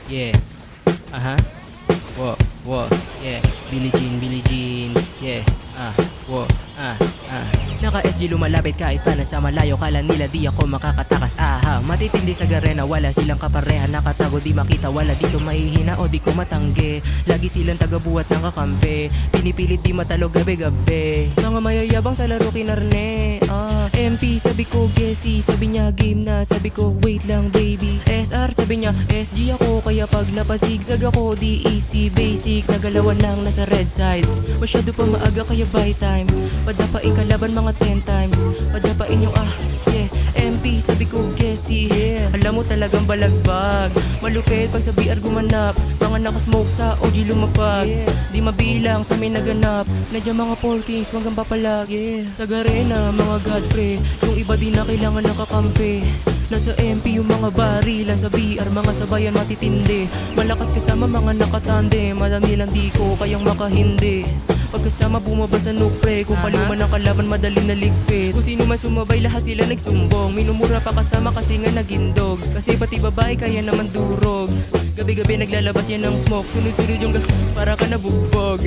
Yeah. Whoa, whoa, yeah. Billie Jean, yeah. Whoa, Naka-SG lumalapit kahit pa nasa malayo. Kala nila di ako makakatakas. Matitindi sa garena, wala silang kapareha. Nakatago di makita, wala dito mahihina o di ko matanggi. Lagi silang tagabuhat ng kakampi. Pinipilit di matalo gabi-gabi. Mga mayayabang sa laro kinarne. MP sabi ko Gessi, sabi niya game na. Sabi ko wait lang baby. SR sabi niya SG ako, kaya pag napazigzag ako di easy basic. Nagalawan lang nasa red side. Masyado pa maaga kaya buy time. Padapain kalaban mga 10 times. Padapain yung yeah. MP sabi ko Gessi, yeah. Alam mo talagang balagbag. Malupit pag sa BR gumanap. Mga nakasmoke sa OG lumapag, yeah. Di mabilang sa may naganap. Nadya mga 4 kings hanggang papalag, yeah. Sa garena mga godpre. Yung iba di na kailangan nakakampi. Nasa MP yung mga barilan, sa BR mga sabayan matitindi. Malakas kasama mga nakatande. Madami lang di ko kayang makahindi. Pagkasama bumaba sa nukre. Kung paluman ang kalaban madali naligpit. Kung sino man sumabay lahat sila nagsumbong. Minumura pa kasama kasi nga nagindog. Kasi pati babae kaya naman durog. Gabi-gabi naglalabas yan ng smoke. Sunod-sunod yung para ka nabugbog.